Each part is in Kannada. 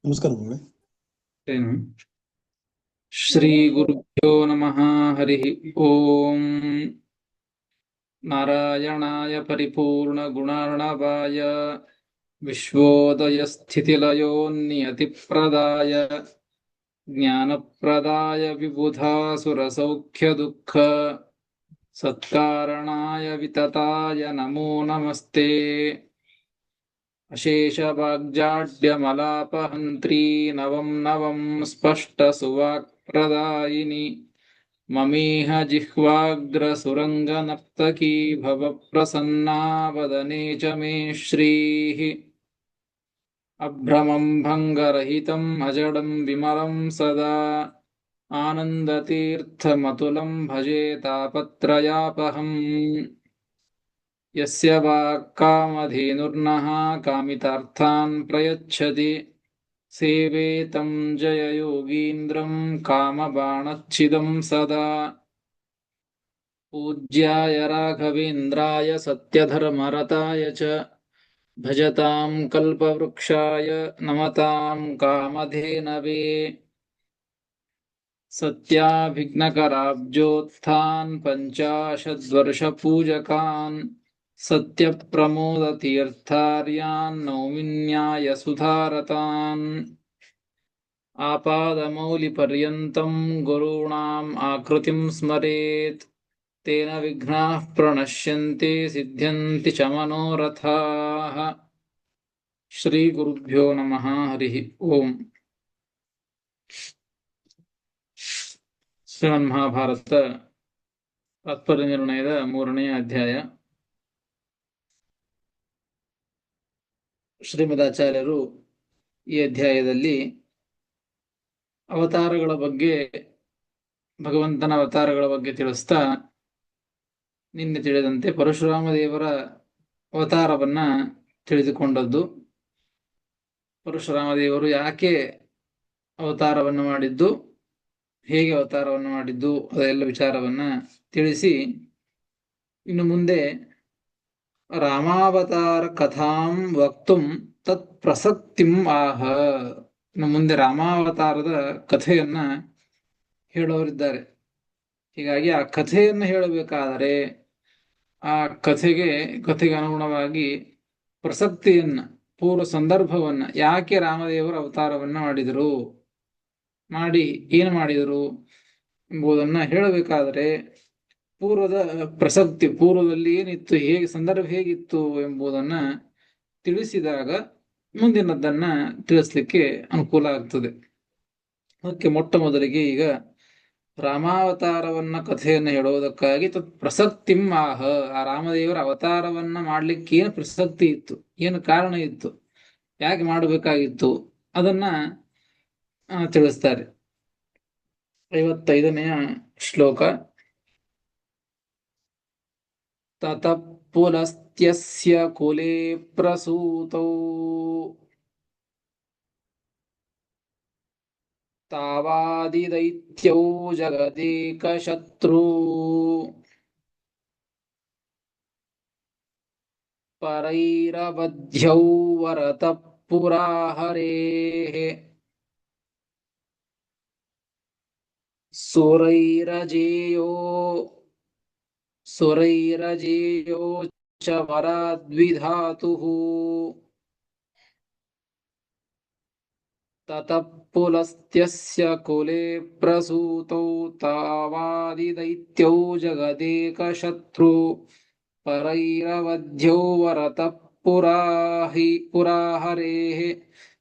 ನಮಸ್ಕಾರ ಗುರುಗಳೇ. ಏನು ಶ್ರೀ ಗುರುಭ್ಯೋ ನಮಃ. ಹರಿ ಓಂ. ನಾರಾಯಣಾಯ ಪರಿಪೂರ್ಣ ಗುಣಾರ್ಣವಾಯ ವಿಶ್ವೋದಯ ಸ್ಥಿತಿಲಯೋ ನಿಯತಿಪ್ರದಾಯ ಜ್ಞಾನಪ್ರದಾಯ ವಿಬುಧಾಸುರ ಸೌಖ್ಯ ದುಃಖ ಸತ್ಕಾರಣಾಯ ವಿತತಾಯ ನಮೋ ನಮಸ್ತೆ. ಅಶೇಷ ವಾಗ್ಜಾಡ್ಯಮಲಾಪಹಂತ್ರೀ ನವಂ ನವಂ ಸ್ಪಷ್ಟ ಸುವಾಕ್ಪ್ರದಾಯಿನಿ ಮಮೇಹ ಜಿಹ್ವಾಗ್ರಸುರಂಗನರ್ತಕೀ ಭವ ಪ್ರಸನ್ನಾ ವದನೆ ಚ ಮೇ ಶ್ರೀಃ. ಅಭ್ರಮಂ ಭಂಗರಹಿತಂ ಅಜಡಂ ವಿಮಲಂ ಸದಾ ಆನಂದತೀರ್ಥಮತುಲಂ ಭಜೆ ತಾಪತ್ರಯಾಪಹಂ. ಯಸ್ಯ ವಾಕ್ಕಾಮಧೇನುರ್ನಃ ಕಾಮಿತಾರ್ಥಾನ್ ಪ್ರಯಚ್ಛತಿ ಸೇವೆ तं ಜಯಯೋಗೀಂದ್ರಂ ಕಾಮಬಾಣಚ್ಛಿದಂ ಸದಾ. ಪೂಜ್ಯಾಯ ರಾಘವೇಂದ್ರಾಯ ಸತ್ಯಧರ್ಮರತಾಯ ಚ ಭಜತಾಂ ಕಲ್ಪವೃಕ್ಷಾಯ ನಮತಾಂ ಕಾಮಧೇನವೇ. ಸತ್ಯಾಭಿಘ್ನಕರಾಬ್ಜೋತ್ಥಾನ್ ಪಂಚಾಶದ್ವರ್ಷಪೂಜಕಾನ್ ಸತ್ಯಪ್ರಮೋದತೀರ್ಥಾರ್ಯಾನ್ ನೌಮಿನ್ಯಾಯ ಸುಧಾರತಾನ್. ಆಪಾದಮೌಲಿಪರ್ಯಂతం ಗುರುಣಾಂ ಆಕೃತಿಂ ಸ್ಮರೇತ್ ತೇನ ವಿಘ್ನಾಃ ಪ್ರಣಶ್ಯಂತೆ ಸಿದ್ಧ್ಯಂತಿ ಚ ಮನೋರಥಾಃ. ಶ್ರೀ ಗುರುಭ್ಯೋ ನಮಃ. ಹರಿ ಓಂ. ಶ್ರೀಮನ್ಮಹಾಭಾರತ ತಾತ್ಪರ್ಯ ನಿರ್ಣಯದ 3ನೇ ಅಧ್ಯಾಯ. ಶ್ರೀಮದಾಚಾರ್ಯರು ಈ ಅಧ್ಯಾಯದಲ್ಲಿ ಅವತಾರಗಳ ಬಗ್ಗೆ, ಭಗವಂತನ ಅವತಾರಗಳ ಬಗ್ಗೆ ತಿಳಿಸ್ತಾ, ನಿನ್ನೆ ತಿಳಿದಂತೆ ಪರಶುರಾಮ ದೇವರ ಅವತಾರವನ್ನ ತಿಳಿದುಕೊಂಡದ್ದು, ಪರಶುರಾಮ ದೇವರು ಯಾಕೆ ಅವತಾರವನ್ನು ಮಾಡಿದ್ದು, ಹೇಗೆ ಅವತಾರವನ್ನು ಮಾಡಿದ್ದು, ಅದೆಲ್ಲ ವಿಚಾರವನ್ನ ತಿಳಿಸಿ, ಇನ್ನು ಮುಂದೆ ರಾಮಾವತಾರ ಕಥಾಂ ವಕ್ತುಂ ತತ್ ಪ್ರಸಕ್ತಿಂ ಆಹ. ಇನ್ನು ಮುಂದೆ ರಾಮಾವತಾರದ ಕಥೆಯನ್ನ ಹೇಳೋರಿದ್ದಾರೆ. ಹೀಗಾಗಿ ಆ ಕಥೆಯನ್ನು ಹೇಳಬೇಕಾದರೆ ಆ ಕಥೆಗೆ ಅನುಗುಣವಾಗಿ ಪ್ರಸಕ್ತಿಯನ್ನ, ಪೂರ್ವ ಸಂದರ್ಭವನ್ನ, ಯಾಕೆ ರಾಮದೇವರು ಅವತಾರವನ್ನ ಮಾಡಿ ಏನು ಮಾಡಿದರು ಎಂಬುದನ್ನ ಹೇಳಬೇಕಾದರೆ ಪೂರ್ವದ ಪ್ರಸಕ್ತಿ, ಪೂರ್ವದಲ್ಲಿ ಏನಿತ್ತು, ಹೇಗೆ ಸಂದರ್ಭ ಹೇಗಿತ್ತು ಎಂಬುದನ್ನ ತಿಳಿಸಿದಾಗ ಮುಂದಿನದನ್ನ ತಿಳಿಸ್ಲಿಕ್ಕೆ ಅನುಕೂಲ ಆಗ್ತದೆ. ಅದಕ್ಕೆ ಮೊಟ್ಟ ಮೊದಲಿಗೆ ಈಗ ರಾಮಾವತಾರವನ್ನ ಕಥೆಯನ್ನು ಹೇಳುವುದಕ್ಕಾಗಿ ತತ್ ಪ್ರಸಕ್ತಿಂ ಆಹ. ಆ ರಾಮದೇವರ ಅವತಾರವನ್ನ ಮಾಡ್ಲಿಕ್ಕೆ ಏನು ಪ್ರಸಕ್ತಿ ಇತ್ತು, ಏನು ಕಾರಣ ಇತ್ತು, ಯಾಕೆ ಮಾಡಬೇಕಾಗಿತ್ತು, ಅದನ್ನ ತಿಳಿಸ್ತಾರೆ. 55ನೇ ಶ್ಲೋಕ. ತತಃ ಪುಲಸ್ತ್ಯಸ್ಯ ಕುಲೇ ಪ್ರಸೂತೌ ತಾವಾದಿದೈತ್ಯೌ ಜಗದೇಕಶತ್ರು ಪರೈರವಧ್ಯೌ ವರತಃ ಪುರಾ ಹರೇಃ ಸುರೈರಜೇಯೋ ಚ ವರಾದ್ವಿಧಾತುಃ. ತತಃ ಪುಲಸ್ತ್ಯಸ್ಯ ಕುಲೇ ಪ್ರಸೂತೌ ತಾವಾದಿದೈತ್ಯೌ ಜಗದೇಕಶತ್ರು ಪರೈರವಧ್ಯೌ ವರತಃ ಪುರಾ ಹರೇಃ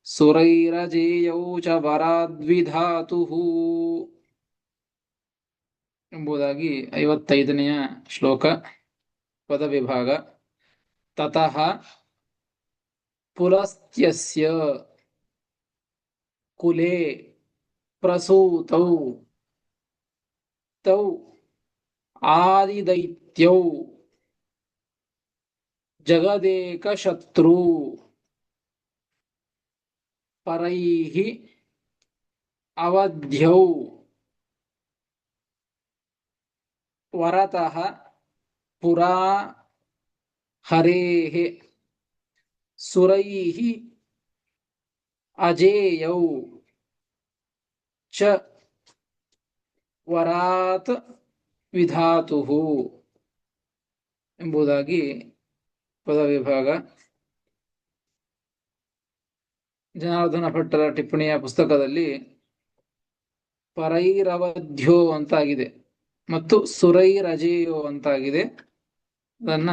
ಸುರೈರಜೇಯೌ ಚ ವರಾದ್ವಿಧಾತುಃ ಎಂಬುದಾಗಿ 55ನೇ ಶ್ಲೋಕ ಪದವಿಭಾಗ. ತತಃ ಪುಲಸ್ತ್ಯಸ್ಯ ಕುಲೇ ಪ್ರಸೂತೌ ತೌ ಆದಿದೈತ್ಯೌ ಜಗದೇಕಶತ್ರು ಪರೈಃ ಅವಧ್ಯೌ ವರತಃ ಪುರಾ ಹರೇಃ ಸುರೈಃ ಅಜೇಯೌ ಚ ವರಾತ್ ವಿಧಾತುಃ ಎಂಬುದಾಗಿ ಪದವಿಭಾಗ. ಜನಾರ್ದನ ಭಟ್ಟರ ಟಿಪ್ಪಣಿಯ ಪುಸ್ತಕದಲ್ಲಿ ಪರೈರವಧ್ಯ ಅಂತಾಗಿದೆ ಮತ್ತು ಸುರೈರಜೇಯೋ ಅಂತಾಗಿದೆ. ಅದನ್ನ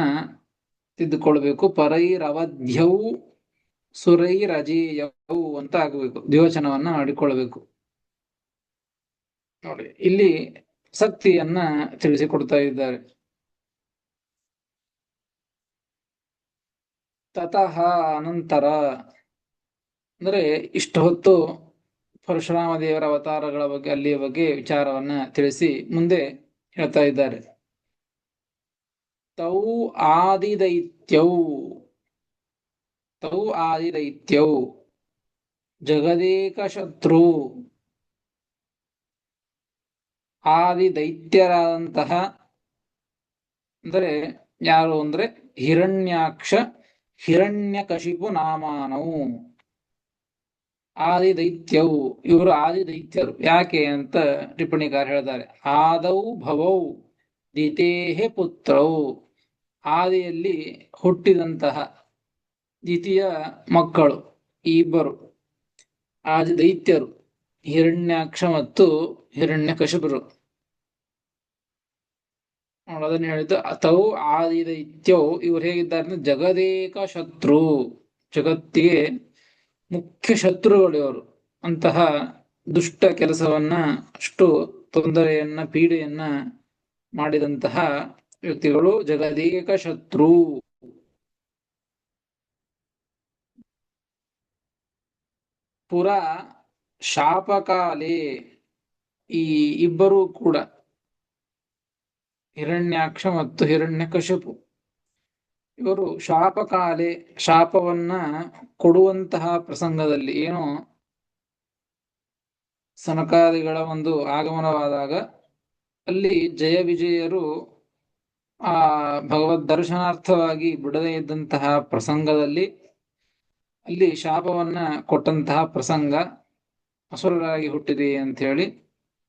ತಿದ್ದುಕೊಳ್ಬೇಕು. ಪರೈರವಧ್ಯೌ ಸುರೈರಜೇಯೌ ಅಂತ ಆಗಬೇಕು. ದ್ವಿವಚನವನ್ನ ಮಾಡಿಕೊಳ್ಬೇಕು. ನೋಡಿ, ಇಲ್ಲಿ ಶಕ್ತಿಯನ್ನ ತಿಳಿಸಿಕೊಡ್ತಾ ಇದ್ದಾರೆ. ತತಃ ಅನಂತರ ಅಂದ್ರೆ ಇಷ್ಟು ಹೊತ್ತು ಪರಶುರಾಮ ದೇವರ ಅವತಾರಗಳ ಬಗ್ಗೆ, ಅಲ್ಲಿಯ ಬಗ್ಗೆ ವಿಚಾರವನ್ನ ತಿಳಿಸಿ ಮುಂದೆ ಹೇಳ್ತಾ ಇದ್ದಾರೆ. ತೌ ಆದಿದೈತ್ಯೌ ತೌ ಆದಿದೈತ್ಯೌ ಜಗದೇಕ ಶತ್ರು ಆದಿದೈತ್ಯರಾದಂತಹ ಅಂದರೆ ಯಾರು ಅಂದ್ರೆ ಹಿರಣ್ಯಾಕ್ಷ ಹಿರಣ್ಯಕಶಿಪು ನಾಮಾನವು ಆದಿದೈತ್ಯವು. ಇವರು ಆದಿದೈತ್ಯರು. ಯಾಕೆ ಅಂತ ಟಿಪ್ಪಣಿಕಾರ ಹೇಳ್ತಾರೆ. ಆದೌ ಭವೌ ದಿತೇಹೆ ಪುತ್ರೌ, ಆದಿಯಲ್ಲಿ ಹುಟ್ಟಿದಂತಹ ದ್ವಿತೀಯ ಮಕ್ಕಳು ಈ ಇಬ್ಬರು ಆದಿದೈತ್ಯರು, ಹಿರಣ್ಯಾಕ್ಷ ಮತ್ತು ಹಿರಣ್ಯಕಶಿಪರು. ಅದನ್ನು ಹೇಳಿದ್ದು ತೌ ಆದಿದೈತ್ಯೌ. ಇವರು ಹೇಗಿದ್ದಾರೆ? ಜಗದೇಕ ಶತ್ರು, ಜಗತ್ತಿಗೆ ಮುಖ್ಯ ಶತ್ರುಗಳು ಇವರು. ಅಂತಹ ದುಷ್ಟ ಕೆಲಸವನ್ನ, ಅಷ್ಟು ತೊಂದರೆಯನ್ನ, ಪೀಡೆಯನ್ನ ಮಾಡಿದಂತಹ ವ್ಯಕ್ತಿಗಳು ಜಗದೇಕ ಶತ್ರು. ಪುರ ಶಾಪಕಾಲೇ, ಈ ಇಬ್ಬರೂ ಕೂಡ ಹಿರಣ್ಯಾಕ್ಷ ಮತ್ತು ಹಿರಣ್ಯಕಶಿಪು ಇವರು ಶಾಪಕಾಲೆ, ಶಾಪವನ್ನ ಕೊಡುವಂತಹ ಪ್ರಸಂಗದಲ್ಲಿ, ಏನೋ ಸನಕಾದಿಗಳ ಒಂದು ಆಗಮನವಾದಾಗ ಅಲ್ಲಿ ಜಯ ವಿಜಯರು ಆ ಭಗವದ್ ದರ್ಶನಾರ್ಥವಾಗಿ ಬಿಡದೇ ಇದ್ದಂತಹ ಪ್ರಸಂಗದಲ್ಲಿ ಅಲ್ಲಿ ಶಾಪವನ್ನ ಕೊಟ್ಟಂತಹ ಪ್ರಸಂಗ, ಅಸುರರಾಗಿ ಹುಟ್ಟಿದೆ ಅಂತ ಹೇಳಿ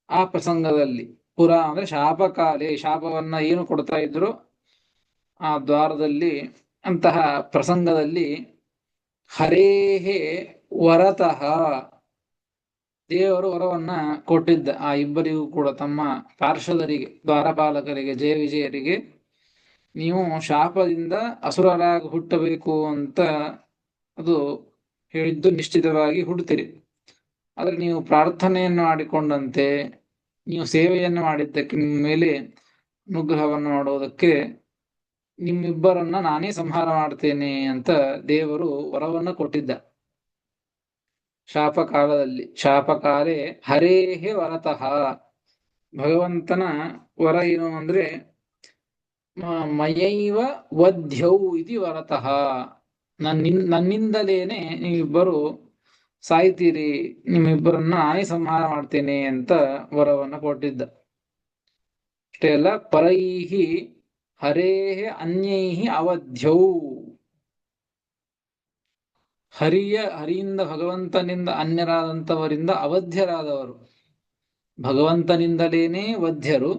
ಆ ಪ್ರಸಂಗದಲ್ಲಿ ಪುರ ಅಂದ್ರೆ ಶಾಪಕಾಲೆ, ಶಾಪವನ್ನ ಏನು ಕೊಡ್ತಾ ಇದ್ರು ಆ ದ್ವಾರದಲ್ಲಿ, ಅಂತಹ ಪ್ರಸಂಗದಲ್ಲಿ ಹರೇಹೇ ವರತಃ, ದೇವರು ವರವನ್ನ ಕೊಟ್ಟಿದ್ದ ಆ ಇಬ್ಬರಿಗೂ ಕೂಡ, ತಮ್ಮ ಪಾರ್ಷದರಿಗೆ, ದ್ವಾರಪಾಲಕರಿಗೆ, ಜಯ ವಿಜಯರಿಗೆ, ನೀವು ಶಾಪದಿಂದ ಅಸುರರಾಗಿ ಹುಟ್ಟಬೇಕು ಅಂತ ಅದು ಹೇಳಿದ್ದು ನಿಶ್ಚಿತವಾಗಿ ಹುಡ್ತೀರಿ. ಆದ್ರೆ ನೀವು ಪ್ರಾರ್ಥನೆಯನ್ನು ಮಾಡಿಕೊಂಡಂತೆ, ನೀವು ಸೇವೆಯನ್ನು ಮಾಡಿದ್ದಕ್ಕೆ, ನಿಮ್ಮ ಮೇಲೆ ಅನುಗ್ರಹವನ್ನು ಮಾಡೋದಕ್ಕೆ ನಿಮ್ಮಿಬ್ಬರನ್ನ ನಾನೇ ಸಂಹಾರ ಮಾಡ್ತೇನೆ ಅಂತ ದೇವರು ವರವನ್ನ ಕೊಟ್ಟಿದ್ದ ಶಾಪಕಾಲದಲ್ಲಿ. ಶಾಪಕಾಲೇ ಹರೇಹೇ ವರತಃ, ಭಗವಂತನ ವರ ಏನು ಅಂದ್ರೆ ಮಯೈವ ವಧ್ಯೌ ಇತಿ ವರತಃ, ನನ್ನಿಂದಲೇನೆ ನೀವಿಬ್ಬರು ಸಾಯ್ತೀರಿ, ನಿಮ್ಮಿಬ್ಬರನ್ನ ನಾನೇ ಸಂಹಾರ ಮಾಡ್ತೇನೆ ಅಂತ ವರವನ್ನ ಕೊಟ್ಟಿದ್ದ. ಅಷ್ಟೇ ಅಲ್ಲ, ಪರೈಹಿ ಹರೇಹೇ ಅನ್ಯೈಹಿ ಅವಧ್ಯೌ, ಹರಿಯಿಂದ, ಭಗವಂತನಿಂದ ಅನ್ಯರಾದಂಥವರಿಂದ ಅವಧ್ಯರಾದವರು. ಭಗವಂತನಿಂದಲೇನೆ ವಧ್ಯರು,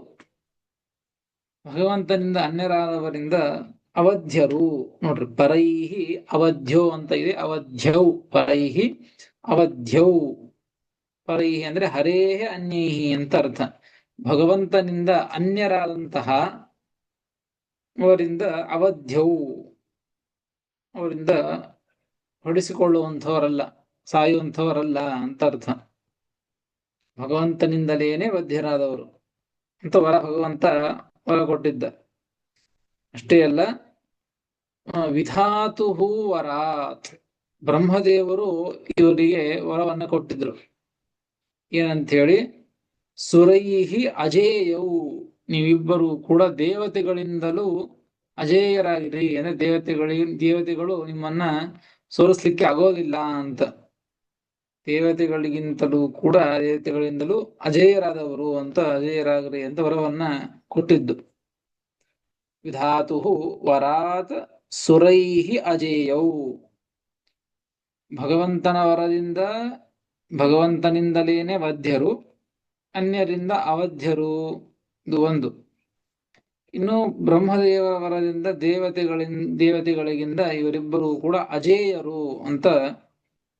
ಭಗವಂತನಿಂದ ಅನ್ಯರಾದವರಿಂದ ಅವಧ್ಯರು. ನೋಡ್ರಿ, ಪರೈಹಿ ಅವಧ್ಯೋ ಅಂತ ಇದೆ, ಅವಧ್ಯೌ, ಪರೈಹಿ ಅವಧ್ಯೌ. ಪರೈಹಿ ಅಂದ್ರೆ ಹರೇಹೇ ಅನ್ಯೈಹಿ ಅಂತ ಅರ್ಥ. ಭಗವಂತನಿಂದ ಅನ್ಯರಾದಂತಹ ಅವರಿಂದ ಅವಧ್ಯೌ, ಅವರಿಂದ ಹೊಡಿಸಿಕೊಳ್ಳುವಂಥವರಲ್ಲ, ಸಾಯುವಂಥವರಲ್ಲ ಅಂತ ಅರ್ಥ. ಭಗವಂತನಿಂದಲೇನೆ ವಧ್ಯರಾದವರು ಅಂತ ವರ ಭಗವಂತ ವರ ಕೊಟ್ಟಿದ್ದ. ಅಷ್ಟೇ ಅಲ್ಲ, ವಿಧಾತುಹು ವರಾತ್, ಬ್ರಹ್ಮದೇವರು ಇವರಿಗೆ ವರವನ್ನ ಕೊಟ್ಟಿದ್ರು. ಏನಂತ ಹೇಳಿ, ಸುರೈಹಿ ಅಜೇಯೌ, ನೀವಿಬ್ಬರು ಕೂಡ ದೇವತೆಗಳಿಂದಲೂ ಅಜೇಯರಾಗಿರಿ, ಅಂದ್ರೆ ದೇವತೆಗಳು ನಿಮ್ಮನ್ನ ಸೋಲಿಸ್ಲಿಕ್ಕೆ ಆಗೋದಿಲ್ಲ ಅಂತ. ದೇವತೆಗಳಿಗಿಂತಲೂ ಕೂಡ, ದೇವತೆಗಳಿಂದಲೂ ಅಜೇಯರಾದವರು ಅಂತ, ಅಜೇಯರಾಗ್ರಿ ಅಂತ ವರವನ್ನ ಕೊಟ್ಟಿದ್ದು. ವಿಧಾತು ವರಾತ್ ಸುರೈಹಿ ಅಜೇಯೌ, ಭಗವಂತನ ವರದಿಂದ ಭಗವಂತನಿಂದಲೇನೆ ವಧ್ಯರು, ಅನ್ಯರಿಂದ ಅವಧ್ಯರು. ಇದು ಒಂದು. ಇನ್ನು ಬ್ರಹ್ಮದೇವರ ವರದಿಂದ ದೇವತೆಗಳಿಗಿಂದ ಇವರಿಬ್ಬರು ಕೂಡ ಅಜೇಯರು ಅಂತ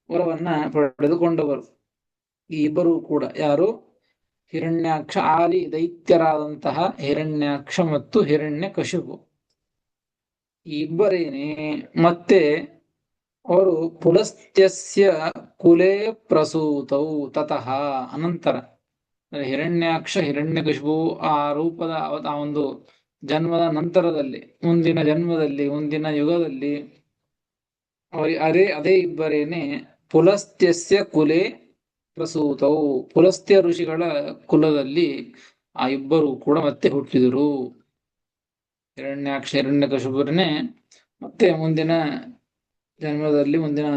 ವರವನ್ನ ಪಡೆದುಕೊಂಡವರು. ಈ ಇಬ್ಬರು ಕೂಡ ಯಾರು? ಹಿರಣ್ಯಾಕ್ಷ, ಆಲಿ ದೈತ್ಯರಾದಂತಹ ಹಿರಣ್ಯಾಕ್ಷ ಮತ್ತು ಹಿರಣ್ಯಕಶಿಪು ಈ ಇಬ್ಬರೇನೆ. ಮತ್ತೆ ಅವರು ಪುಲಸ್ತ್ಯಸ್ಯ ಕುಲೇ ಪ್ರಸೂತೌ ತತಃ. ಅನಂತರ ಹಿರಣ್ಯಾಕ್ಷ ಹಿರಣ್ಯಕಶಿಪು ಆ ರೂಪದ ಆ ಒಂದು ಜನ್ಮದ ನಂತರದಲ್ಲಿ, ಮುಂದಿನ ಜನ್ಮದಲ್ಲಿ, ಮುಂದಿನ ಯುಗದಲ್ಲಿ ಅದೇ ಇಬ್ಬರೇನೆ ಪುಲಸ್ತ್ಯಸ್ಯ ಕುಲೇ ಪ್ರಸೂತವು, ಪುಲಸ್ತ್ಯ ಋಷಿಗಳ ಕುಲದಲ್ಲಿ ಆ ಇಬ್ಬರು ಕೂಡ ಮತ್ತೆ ಹುಟ್ಟಿದರು. ಹಿರಣ್ಯಾಕ್ಷ ಹಿರಣ್ಯಕಶಿಪುರನೇ ಮತ್ತೆ ಮುಂದಿನ ಜನ್ಮದಲ್ಲಿ, ಮುಂದಿನ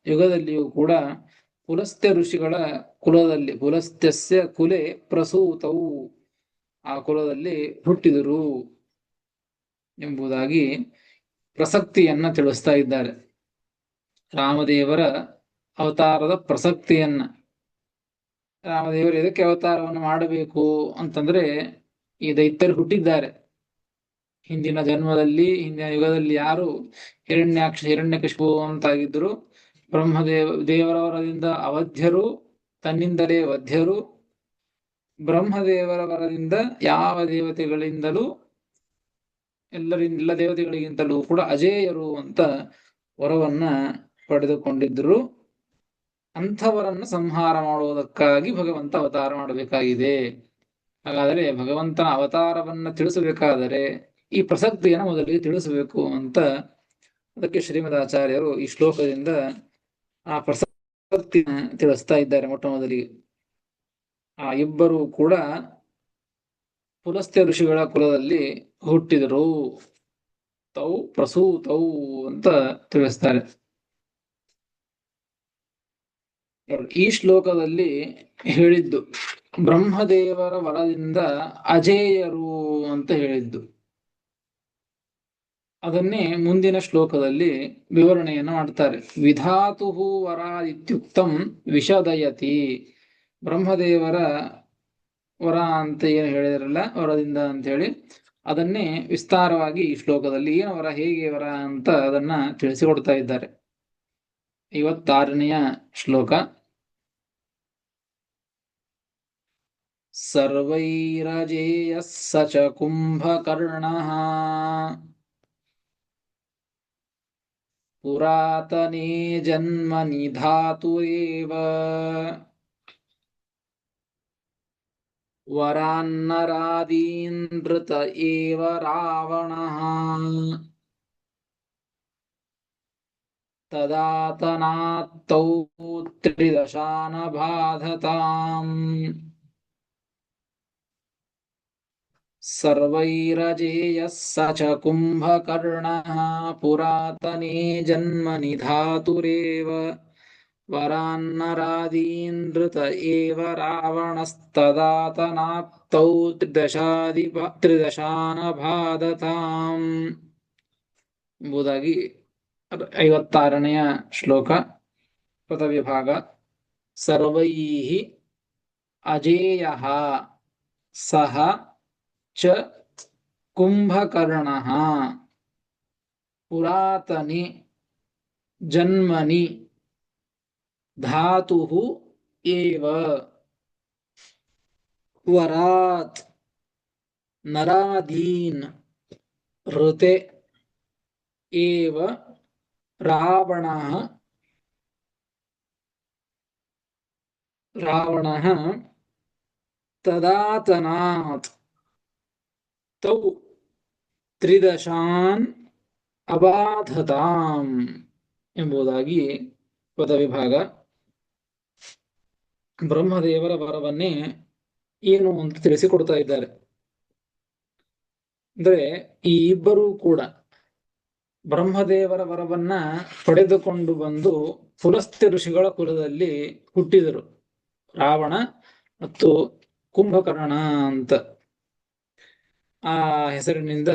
ಯುಗದಲ್ಲಿಯೂ ಕೂಡ ಪುಲಸ್ತ್ಯ ಋಷಿಗಳ ಕುಲದಲ್ಲಿ, ಪುಲಸ್ತ್ಯಸ್ಯ ಕುಲೆ ಪ್ರಸೂತವು, ಆ ಕುಲದಲ್ಲಿ ಹುಟ್ಟಿದರು ಎಂಬುದಾಗಿ ಪ್ರಸಕ್ತಿಯನ್ನ ತಿಳಿಸ್ತಾ ಇದ್ದಾರೆ. ರಾಮದೇವರ ಅವತಾರದ ಪ್ರಸಕ್ತಿಯನ್ನ, ರಾಮದೇವರು ಎದಕ್ಕೆ ಅವತಾರವನ್ನು ಮಾಡಬೇಕು ಅಂತಂದ್ರೆ, ಈ ದೈತ್ಯರು ಹುಟ್ಟಿದ್ದಾರೆ. ಹಿಂದಿನ ಹಿಂದಿನ ಯುಗದಲ್ಲಿ ಯಾರು ಹಿರಣ್ಯಾಕ್ಷ ಹಿರಣ್ಯಕಶಿಪು ಅಂತಾಗಿದ್ರು, ದೇವರ ವರದಿಂದ ಅವಧ್ಯರು, ತನ್ನಿಂದಲೇ ವಧ್ಯರು, ಬ್ರಹ್ಮದೇವರ ವರದಿಂದ ಯಾವ ದೇವತೆಗಳಿಂದಲೂ ಎಲ್ಲ ದೇವತೆಗಳಿಗಿಂತಲೂ ಕೂಡ ಅಜೇಯರು ಅಂತ ವರವನ್ನ ಪಡೆದುಕೊಂಡಿದ್ರು. ಅಂಥವರನ್ನ ಸಂಹಾರ ಮಾಡುವುದಕ್ಕಾಗಿ ಭಗವಂತ ಅವತಾರ ಮಾಡಬೇಕಾಗಿದೆ. ಹಾಗಾದರೆ ಭಗವಂತನ ಅವತಾರವನ್ನ ತಿಳಿಸಬೇಕಾದರೆ ಈ ಪ್ರಸಕ್ತಿಯನ್ನು ಮೊದಲಿಗೆ ತಿಳಿಸಬೇಕು ಅಂತ, ಅದಕ್ಕೆ ಶ್ರೀಮದಾಚಾರ್ಯರು ಈ ಶ್ಲೋಕದಿಂದ ಆ ಪ್ರಸಕ್ತಿ ತಿಳಿಸ್ತಾ ಇದ್ದಾರೆ. ಮೊಟ್ಟ ಮೊದಲಿಗೆ ಆ ಇಬ್ಬರು ಕೂಡ ಪುಲಸ್ತ್ಯ ಋಷಿಗಳ ಕುಲದಲ್ಲಿ ಹುಟ್ಟಿದರು. ತೌ ಪ್ರಸೂತೌ ಅಂತ ತಿಳಿಸ್ತಾರೆ. ಈ ಶ್ಲೋಕದಲ್ಲಿ ಹೇಳಿದ್ದು ಬ್ರಹ್ಮದೇವರ ವರದಿಂದ ಅಜೇಯರು ಅಂತ ಹೇಳಿದ್ದು, ಅದನ್ನೇ ಮುಂದಿನ ಶ್ಲೋಕದಲ್ಲಿ ವಿವರಣೆಯನ್ನು ಮಾಡ್ತಾರೆ. ವಿಧಾತು ವರ ಇತ್ಯುಕ್ತಂ ವಿಷದಯತಿ. ಬ್ರಹ್ಮದೇವರ ವರ ಅಂತ ಏನು ಹೇಳಿದ್ರಲ್ಲ, ವರದಿಂದ ಅಂತ ಹೇಳಿ, ಅದನ್ನೇ ವಿಸ್ತಾರವಾಗಿ ಈ ಶ್ಲೋಕದಲ್ಲಿ ಏನು ವರ, ಹೇಗೆ ವರ ಅಂತ ಅದನ್ನ ತಿಳಿಸಿಕೊಡ್ತಾ ಇದ್ದಾರೆ. 56ನೆಯ ಶ್ಲೋಕ. ಸರ್ವೈರಜೇಯಃ ಸ ಚ ಕುಂಭಕರ್ಣಃ ಪುರಾತನೇ ಜನ್ಮನಿ ಧಾತುರೇವ ವರಾನ್ನರಾದೀನೃತ ಏವ ರಾವಣಃ ತದಾತನಾತ್ತೌ ತ್ರಿದಶಾನ ಬಾಧತಾಂ. ಸರ್ವೈರಜೇಯಃ ಸ ಚ ಕುಂಭಕರ್ಣಃ ಪುರಾತನೇ ಜನ್ಮನಿ ಧಾತುರೇವ ವರಾನ್ನರಾದೀನೃತ ಏವ ರಾವಣಸ್ತದಾತನಾತ್ತೌ ತ್ರಿದಶಾನ ಬಾಧತಾಂ ಎಂಬುದಾಗಿ 56ನೆಯ ಶ್ಲೋಕ ಪದವಿಭಾಗ. ಸರ್ವೈಃ ಅಜೇಯಃ ಸಹ ಚ ಕುಂಭಕರ್ಣಃ ಪುರಾತನೆ ಜನ್ಮನಿ ಧಾತುಃ ಏವ ವರಾತ್ ನರಾದೀನ್ ಋತೆ ಏವ ರಾವಣಃ ತದಾತನಾತ್ ತೌ ತ್ರಿದಶಾನ್ ಅಬಾಧತಾಂ ಎಂಬುದಾಗಿ ಪದವಿಭಾಗ. ಬ್ರಹ್ಮದೇವರ ವರವನ್ನೇ ಏನು ಅಂತ ತಿಳಿಸಿಕೊಡ್ತಾ ಇದ್ದಾರೆ. ಅಂದ್ರೆ ಈ ಇಬ್ಬರೂ ಕೂಡ ಬ್ರಹ್ಮದೇವರ ವರವನ್ನ ಪಡೆದುಕೊಂಡು ಬಂದು ಪುಲಸ್ತ್ಯ ಋಷಿಗಳ ಕುಲದಲ್ಲಿ ಹುಟ್ಟಿದರು. ರಾವಣ ಮತ್ತು ಕುಂಭಕರ್ಣ ಅಂತ ಆ ಹೆಸರಿನಿಂದ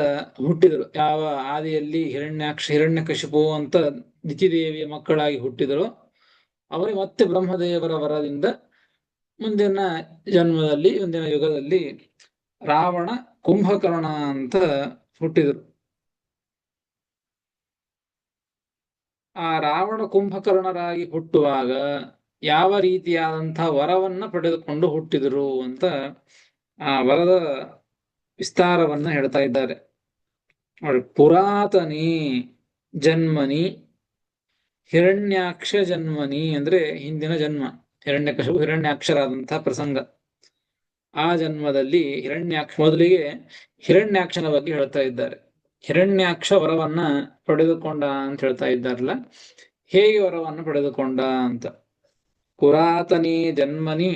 ಹುಟ್ಟಿದರು. ಯಾವ ಆದಿಯಲ್ಲಿ ಹಿರಣ್ಯಾಕ್ಷ ಹಿರಣ್ಯಕಶಿಪು ಅಂತ ದಿತಿದೇವಿಯ ಮಕ್ಕಳಾಗಿ ಹುಟ್ಟಿದರು. ಅವರಿಗೆ ಮತ್ತೆ ಬ್ರಹ್ಮದೇವರ ವರದಿಂದ ಮುಂದಿನ ಜನ್ಮದಲ್ಲಿ ಮುಂದಿನ ಯುಗದಲ್ಲಿ ರಾವಣ ಕುಂಭಕರ್ಣ ಅಂತ ಹುಟ್ಟಿದರು. ಆ ರಾವಣ ಕುಂಭಕರ್ಣರಾಗಿ ಹುಟ್ಟುವಾಗ ಯಾವ ರೀತಿಯಾದಂತಹ ವರವನ್ನ ಪಡೆದುಕೊಂಡು ಹುಟ್ಟಿದರು ಅಂತ ಆ ವರದ ವಿಸ್ತಾರವನ್ನ ಹೇಳ್ತಾ ಇದ್ದಾರೆ. ಪುರಾತನಿ ಜನ್ಮನಿ ಹಿರಣ್ಯಾಕ್ಷ ಜನ್ಮನಿ ಅಂದ್ರೆ ಹಿಂದಿನ ಜನ್ಮ, ಹಿರಣ್ಯಕಶಿಪು ಹಿರಣ್ಯಾಕ್ಷರಾದಂತಹ ಪ್ರಸಂಗ. ಆ ಜನ್ಮದಲ್ಲಿ ಮೊದಲಿಗೆ ಹಿರಣ್ಯಾಕ್ಷನ ಬಗ್ಗೆ ಹೇಳ್ತಾ ಇದ್ದಾರೆ. ಹಿರಣ್ಯಾಕ್ಷ ವರವನ್ನ ಪಡೆದುಕೊಂಡ ಅಂತ ಹೇಳ್ತಾ ಇದ್ದಾರಲ್ಲ, ಹೇಗೆ ವರವನ್ನ ಪಡೆದುಕೊಂಡ ಅಂತ. ಪುರಾತನಿ ಜನ್ಮನಿ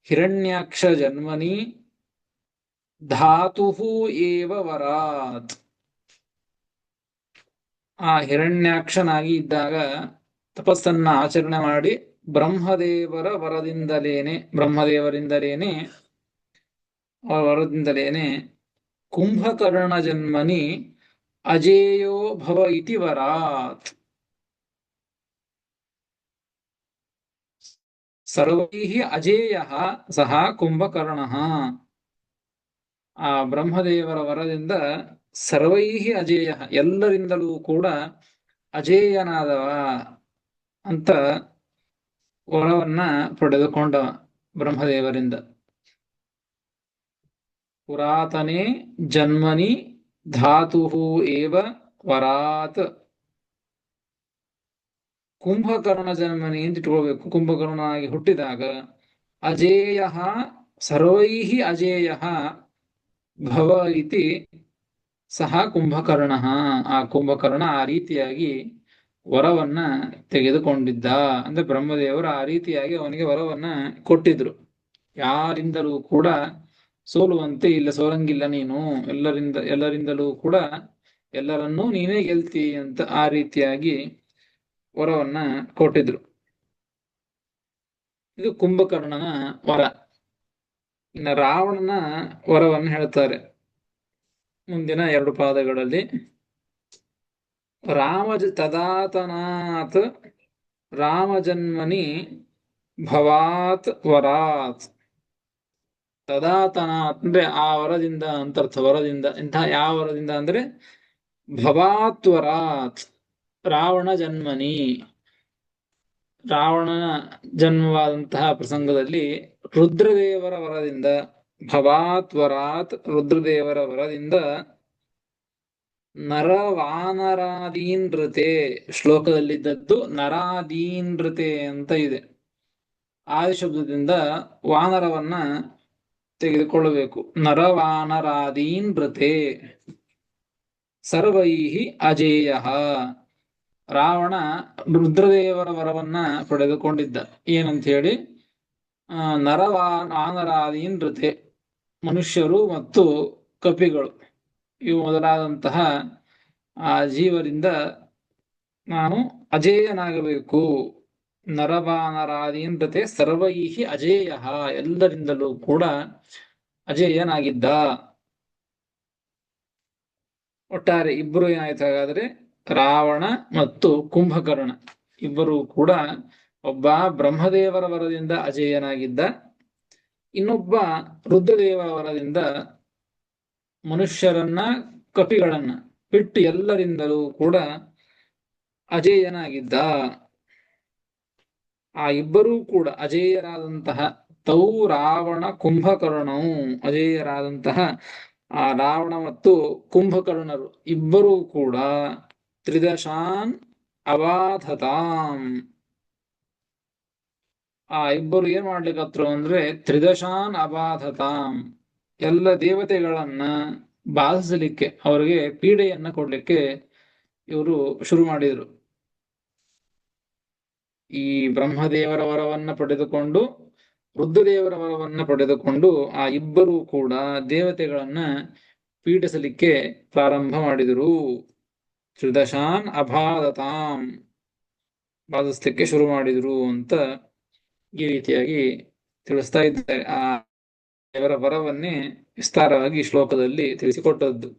ಹಿರಣ್ಯಾಕ್ಷ ಜನ್ಮನಿ ಧಾತು ಏವ ವರಾತ್. ಆ ಹಿರಣ್ಯಾಕ್ಷನಾಗಿ ಇದ್ದಾಗ ತಪಸ್ಸನ್ನ ಆಚರಣೆ ಮಾಡಿ ವರದಿಂದಲೇನೆ ಕುಂಭಕರ್ಣ ಜನ್ಮನಿ ಅಜೇಯೋ ಭವ ಇತಿ ವರಾತ್. ಸರ್ವೈಃ ಅಜೇಯಃ ಸಹ ಕುಂಭಕರ್ಣಃ. ಆ ಬ್ರಹ್ಮದೇವರ ವರದಿಂದ ಸರ್ವೈಃ ಅಜೇಯ, ಎಲ್ಲರಿಂದಲೂ ಕೂಡ ಅಜೇಯನಾದವ ಅಂತ ವರವನ್ನ ಪಡೆದುಕೊಂಡವ ಬ್ರಹ್ಮದೇವರಿಂದ. ಪುರಾತನೇ ಜನ್ಮನಿ ಧಾತು ಏವ ವರಾತ್. ಕುಂಭಕರ್ಣ ಜನ್ಮನಿ ಅಂತ ಇಟ್ಕೊಳ್ಬೇಕು. ಕುಂಭಕರ್ಣನಾಗಿ ಹುಟ್ಟಿದಾಗ ಅಜೇಯ ಸರ್ವೈಃ ಅಜೇಯ ಭವ ಇತಿ ಸಹ ಕುಂಭಕರ್ಣ. ಆ ಕುಂಭಕರ್ಣ ಆ ರೀತಿಯಾಗಿ ವರವನ್ನ ತೆಗೆದುಕೊಂಡಿದ್ದ. ಅಂದ್ರೆ ಬ್ರಹ್ಮದೇವರು ಆ ರೀತಿಯಾಗಿ ಅವನಿಗೆ ವರವನ್ನ ಕೊಟ್ಟಿದ್ರು. ಯಾರಿಂದಲೂ ಕೂಡ ಸೋಲುವಂತೆ ಇಲ್ಲ, ಸೋಲಂಗಿಲ್ಲ ನೀನು, ಎಲ್ಲರಿಂದಲೂ ಕೂಡ ಎಲ್ಲರನ್ನೂ ನೀನೇ ಗೆಲ್ತಿ ಅಂತ ಆ ರೀತಿಯಾಗಿ ವರವನ್ನ ಕೊಟ್ಟಿದ್ರು. ಇದು ಕುಂಭಕರ್ಣನ ವರ. ಇನ್ನು ರಾವಣನ ವರವನ್ನು ಹೇಳ್ತಾರೆ ಮುಂದಿನ 2 ಪಾದಗಳಲ್ಲಿ. ತದಾತನಾತ್ ರಾಮಜನ್ಮನಿ ಭವಾತ್ ವರಾತ್. ತದಾತನಾತ್ ಅಂದ್ರೆ ಆ ವರದಿಂದ ಅಂತರ್ಥ. ವರದಿಂದ ಇಂತಹ ಯಾವ ವರದಿಂದ ಅಂದ್ರೆ ಭವಾತ್ ವರಾತ್, ರಾವಣ ಜನ್ಮನಿ, ರಾವಣನ ಜನ್ಮವಾದಂತಹ ಪ್ರಸಂಗದಲ್ಲಿ ರುದ್ರದೇವರ ವರದಿಂದ, ಭವಾತ್ ವರಾತ್ ರುದ್ರದೇವರ ವರದಿಂದ ನರವಾನರಾದೀನೃತೆ. ಶ್ಲೋಕದಲ್ಲಿದ್ದದ್ದು ನರಾದೀನೃತೆ ಅಂತ ಇದೆ. ಆದಿಶಬ್ದದಿಂದ ವಾನರವನ್ನ ತೆಗೆದುಕೊಳ್ಳಬೇಕು. ನರವಾನರಾದೀನೃತೆ ಸರ್ವೈಃ ಅಜೇಯ. ರಾವಣ ರುದ್ರದೇವರ ವರವನ್ನ ಪಡೆದುಕೊಂಡಿದ್ದ. ಏನಂತ ಹೇಳಿ, ನರವಾನರಾದೀನೃತೆ, ಮನುಷ್ಯರು ಮತ್ತು ಕಪಿಗಳು ಇವು ಮೊದಲಾದಂತಹ ಆ ಜೀವರಿಂದ ನಾನು ಅಜೇಯನಾಗಬೇಕು. ನರವಾನರಾದೀನೃತೆ ಸರ್ವೈಃ ಅಜೇಯ, ಎಲ್ಲರಿಂದಲೂ ಕೂಡ ಅಜೇಯನಾಗಿದ್ದ. ಒಟ್ಟಾರೆ ಇಬ್ಬರು ಏನಾಯ್ತು ಹಾಗಾದ್ರೆ, ರಾವಣ ಮತ್ತು ಕುಂಭಕರ್ಣ ಇಬ್ಬರು ಕೂಡ, ಒಬ್ಬ ಬ್ರಹ್ಮದೇವರ ವರದಿಂದ ಅಜೇಯನಾಗಿದ್ದ, ಇನ್ನೊಬ್ಬ ರುದ್ರದೇವರ ವರದಿಂದ ಮನುಷ್ಯರನ್ನ ಕಪಿಗಳನ್ನ ಬಿಟ್ಟು ಎಲ್ಲರಿಂದಲೂ ಕೂಡ ಅಜೇಯನಾಗಿದ್ದ. ಆ ಇಬ್ಬರೂ ಕೂಡ ಅಜೇಯರಾದಂತಹ ತೌ ರಾವಣ ಕುಂಭಕರ್ಣವು, ಅಜೇಯರಾದಂತಹ ಆ ರಾವಣ ಮತ್ತು ಕುಂಭಕರ್ಣರು ಇಬ್ಬರೂ ಕೂಡ ತ್ರಿದಶಾನ್ ಅವಾಧತಾಂ. ಆ ಇಬ್ಬರು ಏನ್ ಮಾಡ್ಲಿಕ್ಕತ್ರು ಅಂದ್ರೆ ತ್ರಿದಶಾನ್ ಅಬಾಧತಾಂ, ಎಲ್ಲ ದೇವತೆಗಳನ್ನ ಬಾಧಿಸಲಿಕ್ಕೆ, ಅವರಿಗೆ ಪೀಡೆಯನ್ನ ಕೊಡ್ಲಿಕ್ಕೆ ಇವರು ಶುರು ಮಾಡಿದರು. ಈ ಬ್ರಹ್ಮದೇವರ ವರವನ್ನ ಪಡೆದುಕೊಂಡು ರುದ್ರದೇವರ ವರವನ್ನ ಪಡೆದುಕೊಂಡು ಆ ಇಬ್ಬರೂ ಕೂಡ ದೇವತೆಗಳನ್ನ ಪೀಡಿಸಲಿಕ್ಕೆ ಪ್ರಾರಂಭ ಮಾಡಿದರು. ತ್ರಿದಶಾನ್ ಅಬಾಧತಾಂ, ಬಾಧಿಸ್ಲಿಕ್ಕೆ ಶುರು ಮಾಡಿದ್ರು ಅಂತ ಈ ರೀತಿಯಾಗಿ ತಿಳಿಸ್ತಾ ಇದ್ದಾರೆ. ಆ ದೇವರ ವರವನ್ನೇ ವಿಸ್ತಾರವಾಗಿ ಶ್ಲೋಕದಲ್ಲಿ ತಿಳಿಸಿಕೊಟ್ಟದ್ದು.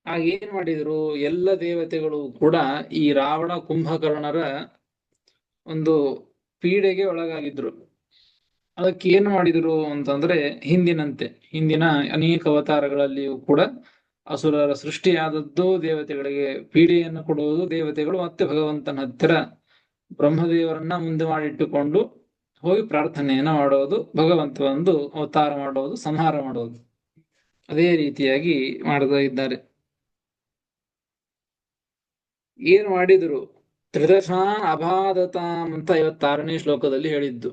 ಆಗ ಏನ್ ಮಾಡಿದ್ರು, ಎಲ್ಲ ದೇವತೆಗಳು ಕೂಡ ಈ ರಾವಣ ಕುಂಭಕರ್ಣರ ಒಂದು ಪೀಡೆಗೆ ಒಳಗಾಗಿದ್ರು. ಅದಕ್ಕೆ ಏನ್ ಮಾಡಿದ್ರು ಅಂತಂದ್ರೆ, ಹಿಂದಿನ ಅನೇಕ ಅವತಾರಗಳಲ್ಲಿಯೂ ಕೂಡ ಅಸುರರ ಸೃಷ್ಟಿಯಾದದ್ದು ದೇವತೆಗಳಿಗೆ ಪೀಡೆಯನ್ನು ಕೊಡುವುದು ದೇವತೆಗಳು, ಮತ್ತೆ ಭಗವಂತನ ಹತ್ತಿರ ಬ್ರಹ್ಮದೇವರನ್ನ ಮುಂದೆ ಮಾಡಿಟ್ಟುಕೊಂಡು ಹೋಗಿ ಪ್ರಾರ್ಥನೆಯನ್ನ ಮಾಡೋದು, ಭಗವಂತ ಒಂದು ಅವತಾರ ಮಾಡೋದು, ಸಂಹಾರ ಮಾಡೋದು. ಅದೇ ರೀತಿಯಾಗಿ ಮಾಡ್ತಾ ಇದ್ದಾರೆ. ಏನ್ ಮಾಡಿದ್ರು, ತ್ರಿದಶಾ ಅಬಾಧತಾಂ ಅಂತ 56ನೇ ಶ್ಲೋಕದಲ್ಲಿ ಹೇಳಿದ್ದು.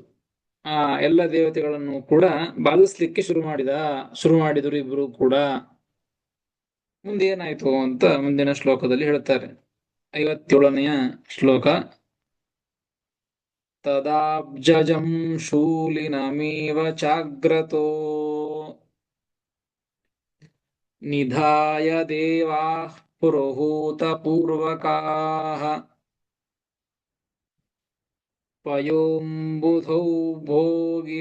ಆ ಎಲ್ಲ ದೇವತೆಗಳನ್ನು ಕೂಡ ಬಾಧಿಸ್ಲಿಕ್ಕೆ ಶುರು ಮಾಡಿದ್ರು ಇಬ್ರು ಕೂಡ. ಮುಂದೆ ಏನಾಯ್ತು ಅಂತ ಮುಂದಿನ ಶ್ಲೋಕದಲ್ಲಿ ಹೇಳ್ತಾರೆ. 57ನೆಯ ಶ್ಲೋಕ. ತದಾಬ್ಜಜಂ ಶೂಲಿನಮೇವ ಚಾಗ್ರತೋ ನಿಧಾಯ ದೇವಾಃ ಪುರೋಹೂತ ಪೂರ್ವಕಾಃ ಪಯೋಂಬುಧೌ ಭೋಗಿ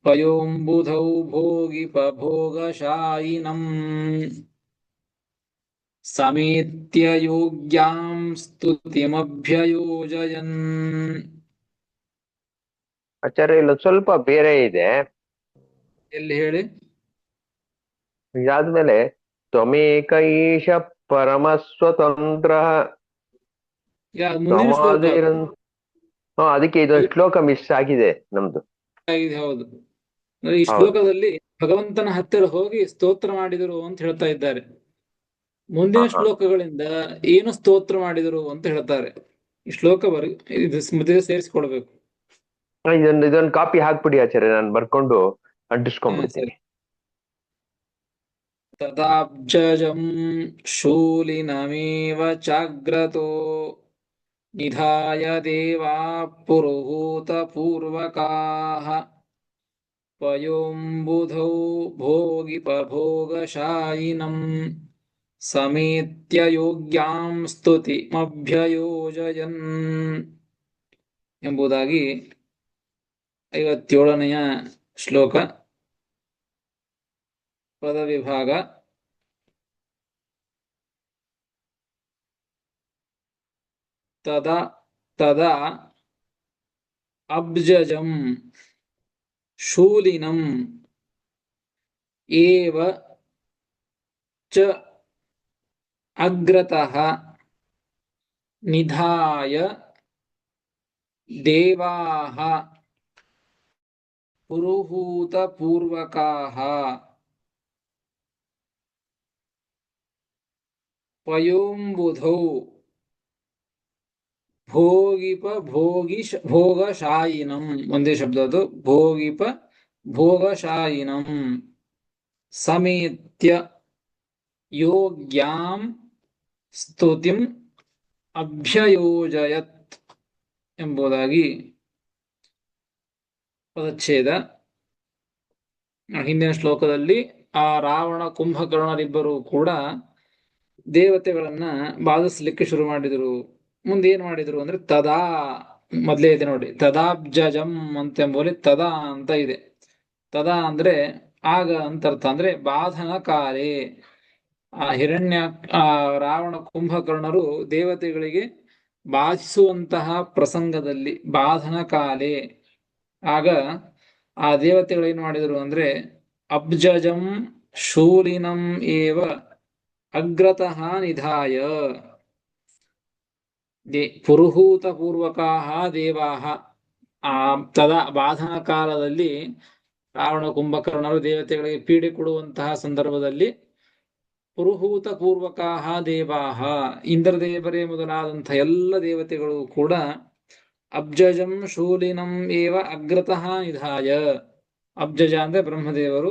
ಪಯೋಂಬುಧೌ ಭೋಗಿಪಭೋಗಶಾಯಿನಂ ಸಮೇತ್ಯ ಯೋಗ್ಯಾಂ ಸ್ತುತಿಮಭ್ಯಯೋಜಯನ್. ಆಚಾರ್ಯ, ಇಲ್ಲ ಸ್ವಲ್ಪ ಬೇರೆ ಇದೆ. ಎಲ್ಲಿ ಹೇಳಿ? ಇದಾದ್ಮೇಲೆ ತ್ವಮೇಕ ಈಶ ಪರಮಸ್ವತಂತ್ರ ಮುಂದಿನ ಶ್ಲೋಕ ಅದಕ್ಕೆ ಇದು ಶ್ಲೋಕ ಮಿಸ್ ಆಗಿದೆ ನಮ್ದು. ಆಗಿದೆ, ಹೌದು. ಈ ಶ್ಲೋಕದಲ್ಲಿ ಭಗವಂತನ ಹತ್ತಿರ ಹೋಗಿ ಸ್ತೋತ್ರ ಮಾಡಿದರು ಅಂತ ಹೇಳ್ತಾ ಇದ್ದಾರೆ. ಮುಂದಿನ ಶ್ಲೋಕಗಳಿಂದ ಏನು ಸ್ತೋತ್ರ ಮಾಡಿದರು ಅಂತ ಹೇಳ್ತಾರೆ. ಈ ಶ್ಲೋಕ ಇದು ಸ್ಮೃತಿಗೆ ಸೇರಿಸಿಕೊಳ್ಬೇಕು. ಇದೊಂದು ಕಾಪಿ ಹಾಕ್ಬಿಡಿ ಆಚಾರ್ಯ, ನಾನು ಬರ್ಕೊಂಡು ಅಂಟಿಸ್ಕೊಂಡ್ಬಿಡ್ತೀನಿ. ತದಾಬ್ಜಜಂ ಶೂಲಿನಮೇವ ಚಾಗ್ರತೋ ನಿಧಾಯ ದೇವಾ ಪುರುಹೂತ ಪೂರ್ವಕಾಃ ಪಯೋಂಬುಧೌ ಭೋಗಿಪಭೋಗಶಾಯಿನಂ ಸಮೇತ್ಯ ಯೋಗ್ಯಾಂ ಸ್ತುತಿಮಭ್ಯಯೋಜಯನ್ ಎಂಬುದಾಗಿ 57ನೆಯ ಶ್ಲೋಕ ಪದವಿಭಾಗ. ತದಾ ಅಬ್ಜಜಂ ಶೂಲಿನಂ ಏವ ಚ ಅಗ್ರತಃ ನಿಧಾಯ ದೇವಾಃ ಪುರುಹೂತ ಪೂರ್ವಕಾಃ ಪಯೋಂಬುಧೌ ಭೋಗಶಾಯಿನಂ. ಒಂದೇ ಶಬ್ದ ಅದು. ಭೋಗಶಾಯಿನಂ ಸಮೇತ್ಯ ಯೋಗ್ಯಾಂ ಸ್ತುತಿಂ ಅಭ್ಯಯೋಜಯತ್ ಎಂಬುದಾಗಿ ಪದಚ್ಛೇದ. ಹಿಂದಿನ ಶ್ಲೋಕದಲ್ಲಿ ಆ ರಾವಣ ಕುಂಭಕರ್ಣರಿಬ್ಬರು ಕೂಡ ದೇವತೆಗಳನ್ನ ಬಾಧಿಸ್ಲಿಕ್ಕೆ ಶುರು ಮಾಡಿದರು. ಮುಂದೆ ಏನ್ ಮಾಡಿದ್ರು ಅಂದ್ರೆ, ಮೊದಲೇ ಇದೆ ನೋಡಿ, ತದಾಬ್ಜಜಂ ಎಂಬಲ್ಲಿ ತದಾ ಅಂತ ಇದೆ. ತದಾ ಅಂದ್ರೆ ಆಗ ಅಂತ ಅರ್ಥ. ಅಂದ್ರೆ ಬಾಧನ ಕಾಲೇ ಆ ರಾವಣ ಕುಂಭಕರ್ಣರು ದೇವತೆಗಳಿಗೆ ಬಾಧಿಸುವಂತಹ ಪ್ರಸಂಗದಲ್ಲಿ, ಬಾಧನ ಕಾಲೇ, ಆಗ ಆ ದೇವತೆಗಳು ಏನ್ ಮಾಡಿದ್ರು ಅಂದ್ರೆ, ಅಬ್ಜಜಂ ಶೂಲಿನಂ ಏವ ಅಗ್ರತಃ ನಿಧಾಯ ಪುರುಹೂತ ಪೂರ್ವಕಾಃ ದೇವಾಃ. ಆ ತದಾ ಬಾಧನ ಕಾಲದಲ್ಲಿ ರಾವಣ ಕುಂಭಕರ್ಣರು ದೇವತೆಗಳಿಗೆ ಪೀಡೆ ಕೊಡುವಂತಹ ಸಂದರ್ಭದಲ್ಲಿ ಪುರುಹೂತ ಪೂರ್ವಕಾಃ ದೇವಾಃ, ಇಂದ್ರದೇವರೇ ಮೊದಲಾದಂತಹ ಎಲ್ಲ ದೇವತೆಗಳು ಕೂಡ ಅಬ್ಜಜಂ ಶೂಲಿನಂ ಏವ ಅಗ್ರತಃ ನಿಧಾಯ. ಅಬ್ಜಜ ಅಂದ್ರೆ ಬ್ರಹ್ಮದೇವರು,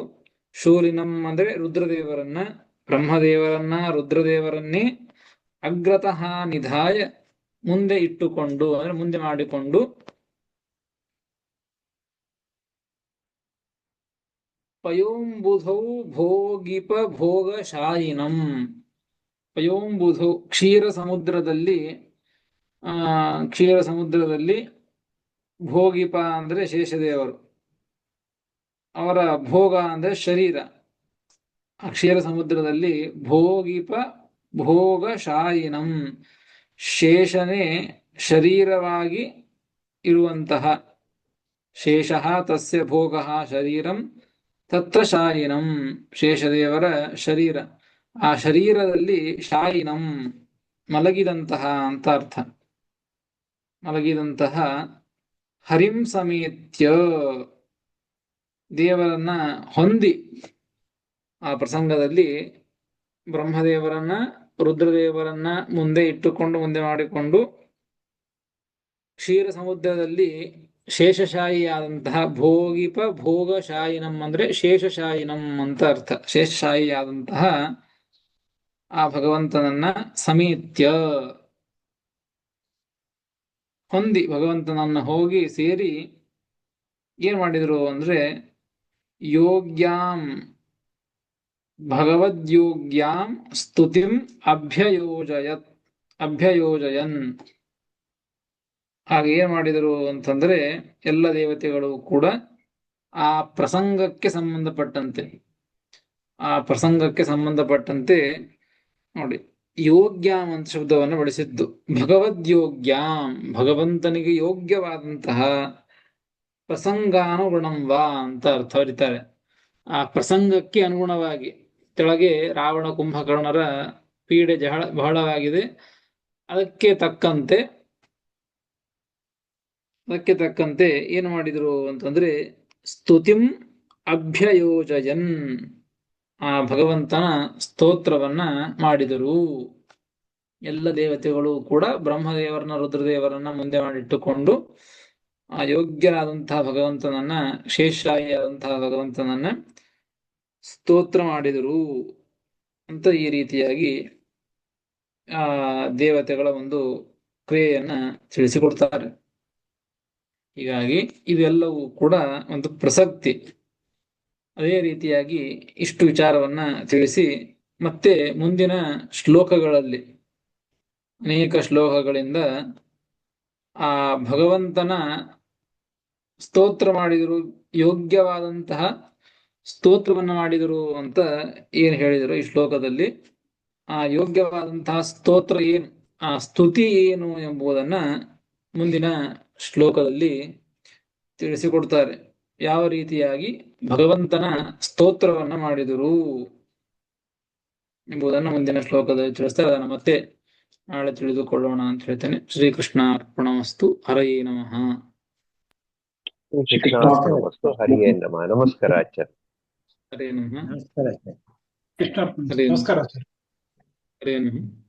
ಶೂಲಿನಂ ಅಂದ್ರೆ ಬ್ರಹ್ಮದೇವರನ್ನ ರುದ್ರದೇವರನ್ನೇ ಅಗ್ರತಃ ನಿಧಾಯ ಮುಂದೆ ಇಟ್ಟುಕೊಂಡು, ಅಂದ್ರೆ ಮುಂದೆ ಮಾಡಿಕೊಂಡು, ಪಯೋಂಬುಧೌ ಭೋಗಿಪ ಭೋಗಶಾಯಿನಂ. ಪಯೋಂಬುಧೌ ಕ್ಷೀರ ಸಮುದ್ರದಲ್ಲಿ ಭೋಗಿಪ ಅಂದ್ರೆ ಶೇಷದೇವರು, ಅವರ ಭೋಗ ಅಂದ್ರೆ ಶರೀರ, ಆ ಕ್ಷೀರ ಸಮುದ್ರದಲ್ಲಿ ಭೋಗಿಪ ಭೋಗಶಾಯಿನಂ, ಶೇಷನೇ ಶರೀರವಾಗಿ ಇರುವಂತಹ, ಶೇಷಃ ತಸ್ಯ ಭೋಗಃ ಶರೀರಂ ತತ್ರ ಶಾಯಿನಂ, ಶೇಷದೇವರ ಶರೀರ, ಆ ಶರೀರದಲ್ಲಿ ಶಾಯಿನಂ ಮಲಗಿದಂತಹ ಅಂತ ಅರ್ಥ. ಮಲಗಿದಂತಹ ಹರಿಂ ಸಮೇತ್ಯ, ದೇವರನ್ನ ಹೊಂದಿ, ಆ ಪ್ರಸಂಗದಲ್ಲಿ ಬ್ರಹ್ಮದೇವರನ್ನ ರುದ್ರದೇವರನ್ನ ಮುಂದೆ ಇಟ್ಟುಕೊಂಡು, ಮುಂದೆ ಮಾಡಿಕೊಂಡು ಕ್ಷೀರ ಸಮುದ್ರದಲ್ಲಿ ಶೇಷಶಾಹಿಯಾದಂತಹ, ಭೋಗಿಪ ಭೋಗಶಾಯಿನಂ ಅಂದ್ರೆ ಶೇಷಶಾಯಿನಂ ಅಂತ ಅರ್ಥ, ಶೇಷಶಾಹಿಯಾದಂತಹ ಆ ಭಗವಂತನನ್ನ ಸಮೇತ್ಯ ಹೊಂದಿ, ಭಗವಂತನನ್ನ ಹೋಗಿ ಸೇರಿ ಏನ್ ಮಾಡಿದ್ರು ಅಂದ್ರೆ ಯೋಗ್ಯಾಂ ಭಗವದ್ಯೋಗ್ಯಾಂ ಸ್ತುತಿಂ ಅಭ್ಯಯೋಜಯನ್. ಹಾಗೆ ಏನ್ ಮಾಡಿದರು ಅಂತಂದ್ರೆ ಎಲ್ಲ ದೇವತೆಗಳು ಕೂಡ ಆ ಪ್ರಸಂಗಕ್ಕೆ ಸಂಬಂಧಪಟ್ಟಂತೆ ನೋಡಿ ಯೋಗ್ಯಾಂ ಅಂತ ಶಬ್ದವನ್ನು ಬಳಸಿದ್ದು. ಭಗವದ್ಯೋಗ್ಯಾಂ, ಭಗವಂತನಿಗೆ ಯೋಗ್ಯವಾದಂತಹ, ಪ್ರಸಂಗಾನುಗುಣಂ ವಾ ಅಂತ ಅರ್ಥ ಬರೀತಾರೆ. ಆ ಪ್ರಸಂಗಕ್ಕೆ ಅನುಗುಣವಾಗಿ, ಕೆಳಗೆ ರಾವಣ ಕುಂಭಕರ್ಣರ ಪೀಡೆ ಬಹಳವಾಗಿದೆ, ಅದಕ್ಕೆ ತಕ್ಕಂತೆ ಏನು ಮಾಡಿದ್ರು ಅಂತಂದ್ರೆ ಸ್ತುತಿಂ ಅಭ್ಯಯೋಜಯನ್, ಆ ಭಗವಂತನ ಸ್ತೋತ್ರವನ್ನ ಮಾಡಿದರು. ಎಲ್ಲ ದೇವತೆಗಳು ಕೂಡ ಬ್ರಹ್ಮದೇವರನ್ನ ರುದ್ರದೇವರನ್ನ ಮುಂದೆ ಮಾಡಿಟ್ಟುಕೊಂಡು ಆ ಯೋಗ್ಯರಾದಂತಹ ಭಗವಂತನನ್ನ, ಶೇಷಾಯಿಯಾದಂತಹ ಭಗವಂತನನ್ನ ಸ್ತೋತ್ರ ಮಾಡಿದರು ಅಂತ ಈ ರೀತಿಯಾಗಿ ಆ ದೇವತೆಗಳ ಒಂದು ಕ್ರಿಯೆಯನ್ನ ತಿಳಿಸಿಕೊಡ್ತಾರೆ. ಹೀಗಾಗಿ ಇವೆಲ್ಲವೂ ಕೂಡ ಒಂದು ಪ್ರಸಕ್ತಿ. ಅದೇ ರೀತಿಯಾಗಿ ಇಷ್ಟು ವಿಚಾರವನ್ನ ತಿಳಿಸಿ ಮತ್ತೆ ಮುಂದಿನ ಶ್ಲೋಕಗಳಲ್ಲಿ, ಅನೇಕ ಶ್ಲೋಕಗಳಿಂದ ಆ ಭಗವಂತನ ಸ್ತೋತ್ರ ಮಾಡಿದರು, ಯೋಗ್ಯವಾದಂತಹ ಸ್ತೋತ್ರವನ್ನ ಮಾಡಿದರು ಅಂತ ಏನ್ ಹೇಳಿದರು ಈ ಶ್ಲೋಕದಲ್ಲಿ, ಆ ಯೋಗ್ಯವಾದಂತಹ ಸ್ತೋತ್ರ ಏನು, ಆ ಸ್ತುತಿ ಏನು ಎಂಬುದನ್ನ ಮುಂದಿನ ಶ್ಲೋಕದಲ್ಲಿ ತಿಳಿಸಿಕೊಡ್ತಾರೆ. ಯಾವ ರೀತಿಯಾಗಿ ಭಗವಂತನ ಸ್ತೋತ್ರವನ್ನ ಮಾಡಿದರು ಎಂಬುದನ್ನು ಮುಂದಿನ ಶ್ಲೋಕದಲ್ಲಿ ತಿಳಿಸ್ತಾರೆ. ಅದನ್ನು ಮತ್ತೆ ನಾಳೆ ತಿಳಿದುಕೊಳ್ಳೋಣ ಅಂತ ಹೇಳ್ತೇನೆ. ಶ್ರೀಕೃಷ್ಣ ಅರ್ಪಣಮಸ್ತು. ಹರಯೇ ನಮಃ. ಕೃಷ್ಣಾರ್ಪಣಮಸ್ತು. ಹರಿಯೇ ನಮಃ. ನಮಸ್ಕಾರ ಆಚಾರ್ಯ. ಹರೇ ನಮಃ. ನಮಸ್ಕಾರ. ಕೃಷ್ಣ ಹರೇ ನಮಸ್ಕಾರ ಆಚಾರ್ಯ. ಹರೇ ನಮಃ.